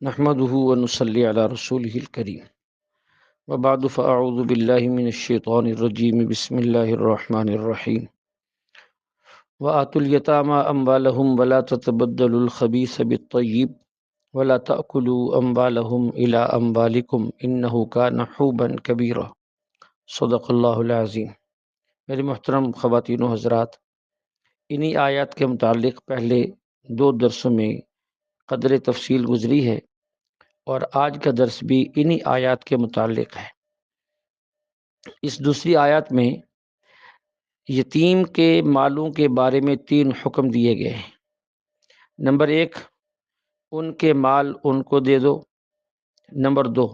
نحمده ونصلي على رسوله الكريم وبعد فأعوذ بالله من الشيطان الرجيم بسم الله الرحمن الرحيم وآتوا اليتامى أموالهم ولا تتبدلوا الخبيث بالطيب ولا تأكلوا أموالهم إلى أموالكم إنه كان حوبا كبيرا صدق اللہ العظیم۔ میری محترم خواتین و حضرات، انہی آیات کے متعلق پہلے دو درسوں میں قدر تفصیل گزری ہے اور آج کا درس بھی انہی آیات کے متعلق ہے۔ اس دوسری آیات میں یتیم کے مالوں کے بارے میں 3 حکم دیے گئے ہیں۔ نمبر 1، ان کے مال ان کو دے دو۔ نمبر 2،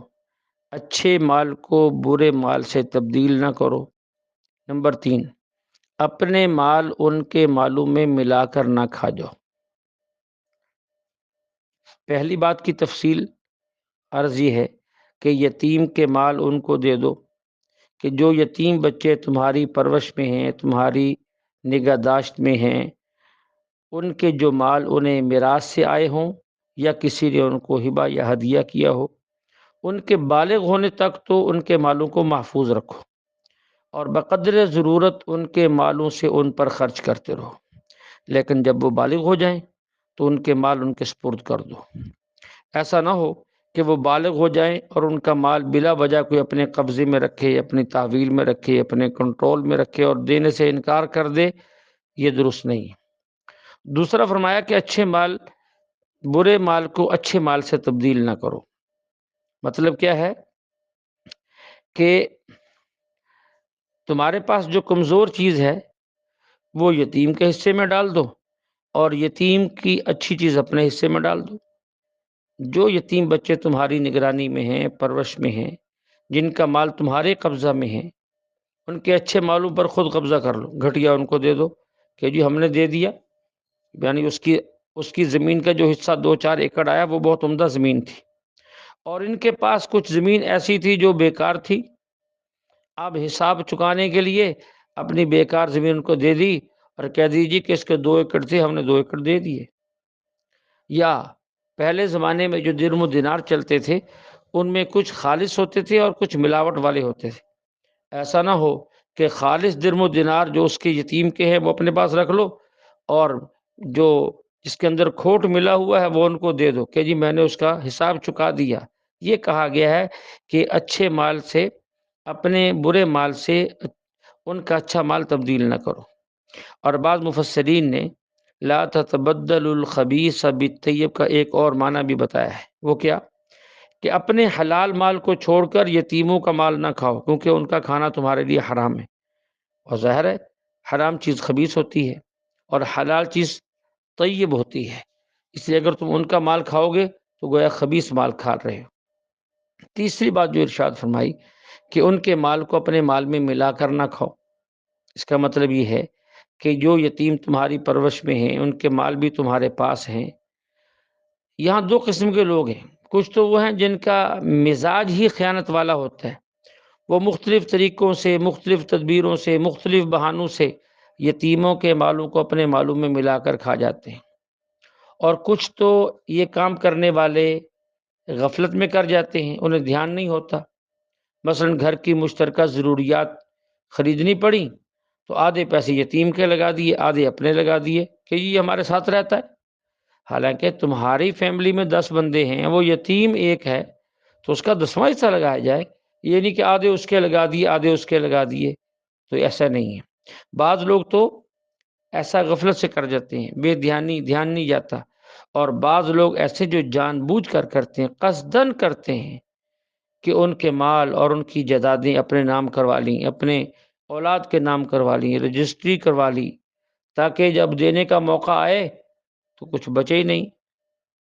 اچھے مال کو برے مال سے تبدیل نہ کرو۔ نمبر 3، اپنے مال ان کے مالوں میں ملا کر نہ کھا جاؤ۔ پہلی بات کی تفصیل عرض یہ ہے کہ یتیم کے مال ان کو دے دو کہ جو یتیم بچے تمہاری پرورش میں ہیں، تمہاری نگہداشت میں ہیں، ان کے جو مال انہیں میراث سے آئے ہوں یا کسی نے ان کو ہبہ یا ہدیہ کیا ہو، ان کے بالغ ہونے تک تو ان کے مالوں کو محفوظ رکھو اور بقدر ضرورت ان کے مالوں سے ان پر خرچ کرتے رہو، لیکن جب وہ بالغ ہو جائیں تو ان کے مال ان کے سپرد کر دو۔ ایسا نہ ہو کہ وہ بالغ ہو جائیں اور ان کا مال بلا وجہ کوئی اپنے قبضے میں رکھے، اپنی تحویل میں رکھے، اپنے کنٹرول میں رکھے اور دینے سے انکار کر دے، یہ درست نہیں ہے۔ دوسرا فرمایا کہ اچھے مال برے مال کو اچھے مال سے تبدیل نہ کرو۔ مطلب کیا ہے کہ تمہارے پاس جو کمزور چیز ہے وہ یتیم کے حصے میں ڈال دو اور یتیم کی اچھی چیز اپنے حصے میں ڈال دو۔ جو یتیم بچے تمہاری نگرانی میں ہیں، پرورش میں ہیں، جن کا مال تمہارے قبضہ میں ہے، ان کے اچھے مالوں پر خود قبضہ کر لو، گھٹیا ان کو دے دو کہ جی ہم نے دے دیا، یعنی اس کی زمین کا جو حصہ 2-4 ایکڑ آیا وہ بہت عمدہ زمین تھی، اور ان کے پاس کچھ زمین ایسی تھی جو بیکار تھی، اب حساب چکانے کے لیے اپنی بیکار زمین ان کو دے دی اور کہہ دیجیے کہ اس کے 2 ایکڑ تھے، ہم نے 2 ایکڑ دے دیے۔ یا پہلے زمانے میں جو درم و دینار چلتے تھے ان میں کچھ خالص ہوتے تھے اور کچھ ملاوٹ والے ہوتے تھے۔ ایسا نہ ہو کہ خالص درم و دینار جو اس کے یتیم کے ہیں وہ اپنے پاس رکھ لو اور جو جس کے اندر کھوٹ ملا ہوا ہے وہ ان کو دے دو کہ جی میں نے اس کا حساب چکا دیا۔ یہ کہا گیا ہے کہ اچھے مال سے اپنے برے مال سے ان کا اچھا مال تبدیل نہ کرو۔ اور بعض مفسرین نے لا تتبدل الخبیث بالطیب کا ایک اور معنی بھی بتایا ہے۔ وہ کیا؟ کہ اپنے حلال مال کو چھوڑ کر یتیموں کا مال نہ کھاؤ، کیونکہ ان کا کھانا تمہارے لیے حرام ہے، اور ظاہر ہے حرام چیز خبیث ہوتی ہے اور حلال چیز طیب ہوتی ہے، اس لیے اگر تم ان کا مال کھاؤ گے تو گویا خبیث مال کھا رہے ہو۔ تیسری بات جو ارشاد فرمائی کہ ان کے مال کو اپنے مال میں ملا کر نہ کھاؤ، اس کا مطلب یہ ہے کہ جو یتیم تمہاری پرورش میں ہیں، ان کے مال بھی تمہارے پاس ہیں۔ یہاں 2 قسم کے لوگ ہیں، کچھ تو وہ ہیں جن کا مزاج ہی خیانت والا ہوتا ہے، وہ مختلف طریقوں سے، مختلف تدبیروں سے، مختلف بہانوں سے یتیموں کے مالوں کو اپنے مالوں میں ملا کر کھا جاتے ہیں، اور کچھ تو یہ کام کرنے والے غفلت میں کر جاتے ہیں، انہیں دھیان نہیں ہوتا۔ مثلا گھر کی مشترکہ ضروریات خریدنی پڑی تو آدھے پیسے یتیم کے لگا دیے، آدھے اپنے لگا دیے کہ یہ ہمارے ساتھ رہتا ہے، حالانکہ تمہاری فیملی میں 10 بندے ہیں، وہ یتیم ایک ہے تو اس کا 10واں حصہ لگایا جائے، یہ نہیں کہ آدھے اس کے لگا دیے آدھے اس کے لگا دیے، تو ایسا نہیں ہے۔ بعض لوگ تو ایسا غفلت سے کر جاتے ہیں، بے دھیانی، دھیان نہیں جاتا، اور بعض لوگ ایسے جو جان بوجھ کر کرتے ہیں، قصدن کرتے ہیں کہ ان کے مال اور ان کی جائیدادیں اپنے نام کروا لیں، اپنے اولاد کے نام کروا لیں، رجسٹری کروا لی، تاکہ جب دینے کا موقع آئے تو کچھ بچے ہی نہیں۔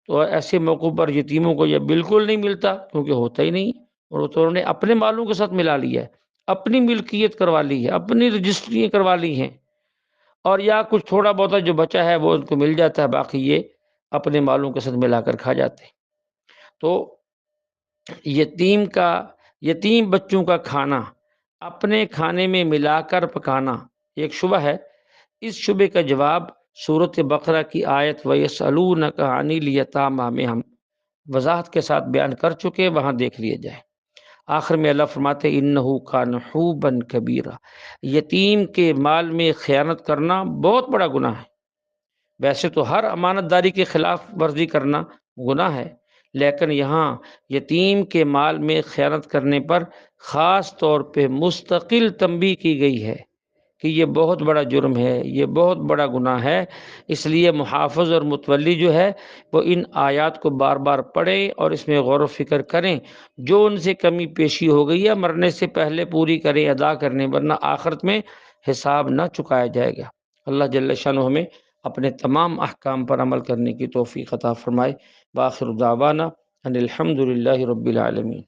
تو ایسے موقع پر یتیموں کو یہ بالکل نہیں ملتا، کیونکہ ہوتا ہی نہیں، اور تو انہوں نے اپنے مالوں کے ساتھ ملا لیا ہے، اپنی ملکیت کروا لی ہے، اپنی رجسٹری کروا لی ہیں، اور یا کچھ تھوڑا بہت جو بچا ہے وہ ان کو مل جاتا ہے، باقی یہ اپنے مالوں کے ساتھ ملا کر کھا جاتے ہیں۔ تو یتیم بچوں کا کھانا اپنے کھانے میں ملا کر پکانا ایک شبہ ہے۔ اس شبے کا جواب سورۃ بقرہ کی آیت وَيَسْأَلُونَكَ عَنِ الْيَتَامَىٰ میں ہم وضاحت کے ساتھ بیان کر چکے، وہاں دیکھ لیا جائے۔ آخر میں اللہ فرماتے انہ کان حوبا کبیرہ، یتیم کے مال میں خیانت کرنا بہت بڑا گناہ ہے۔ ویسے تو ہر امانت داری کے خلاف ورزی کرنا گناہ ہے، لیکن یہاں یتیم کے مال میں خیانت کرنے پر خاص طور پہ مستقل تنبیہ کی گئی ہے کہ یہ بہت بڑا جرم ہے، یہ بہت بڑا گناہ ہے۔ اس لیے محافظ اور متولی جو ہے وہ ان آیات کو بار بار پڑھیں اور اس میں غور و فکر کریں۔ جو ان سے کمی پیشی ہو گئی ہے مرنے سے پہلے پوری کریں، ادا کرنے، ورنہ آخرت میں حساب نہ چکایا جائے گا۔ اللہ جل شانہ ہمیں اپنے تمام احکام پر عمل کرنے کی توفیق عطا فرمائے۔ وآخر دعوانا ان الحمد للہ رب العالمین۔